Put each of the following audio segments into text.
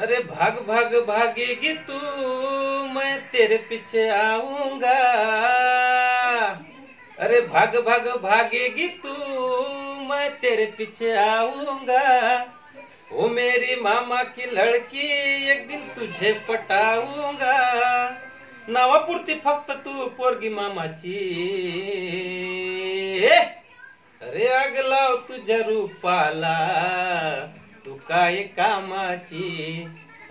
अरे भाग भाग भागेगी तू, मैं तेरे पीछे आऊंगा। अरे भाग भाग भागेगी तू, मैं तेरे पीछे आऊंगा। ओ मेरी मामा की लड़की, एक दिन तुझे पटाऊंगा। नावापुरती फक्त तू पोरगी मामाची। अरे आग लाव तुझ्या रूपाला, तू काय कामाची।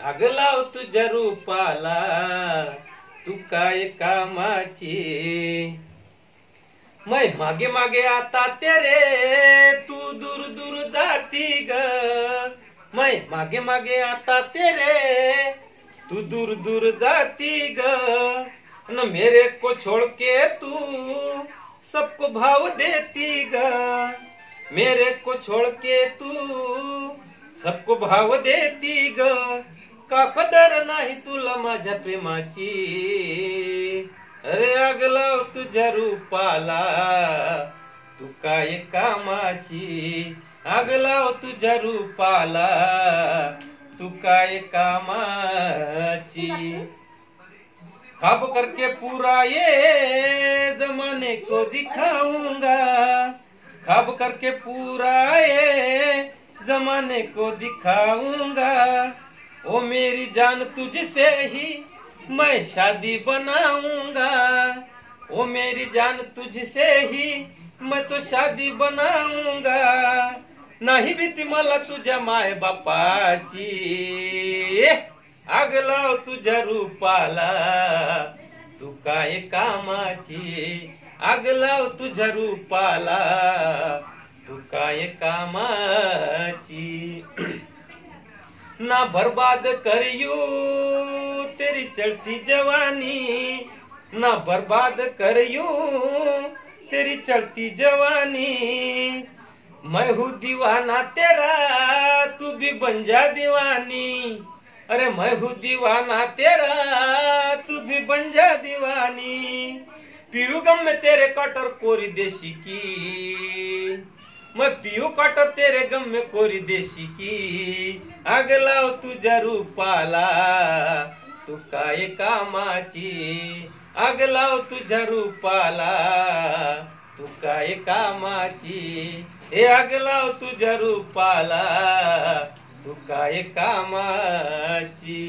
आग लाव तुझ्या रूपाला, तू काय कामाची। मैं मागे मागे आता तेरे, तू दूर दूर जाती ग। मैं मागे मागे आता तेरे, तू दूर दूर जाती ग। न मेरे को छोड़ के तू सबको भाव देती ग। मेरे को छोड़ के तू सबको भाव देती ग। का कदर नाही तुला माझ्या प्रेमाची। अरे आग लाव तुझ्या रूपाला, तू काय कामाची। आग लाव तुझ्या रूपाला, तू काय कामाची। खाब करके पूरा ये जमाने को दिखाऊंगा। खाब करके पूरा ये जमाने को दिखाऊंगा। ओ मेरी जान तुझसे ही मैं शादी बनाऊंगा। ओ मेरी जान तुझसे ही मैं तो शादी बनाऊंगा। नाही भीती मला तुझ्या माय बापाची। आग लाव तुझ्या रूपाला, तू काय कामाची। आग लाव तुझ्या रूपाला, तू काय कामाची। ना बर्बाद करियो तेरी चढ़ती जवानी। ना बर्बाद करियो तेरी चढ़ती जवानी। मैं हूँ दीवाना तेरा, तू भी बन जा दीवानी। अरे मैं हूँ दीवाना तेरा, तू भी बन जा दीवानी। पीऊ गम में तेरे कटर कोरी देशी की। मैं पीऊ कटर तेरे गम में कोरी देशी की। आग लाव तुझ्या रूपाला, तू काय कामाची। आग लाव तुझ्या रूपाला, तू काय कामाची। हे आग लाव तुझ्या रूपाला, तू काय कामाची।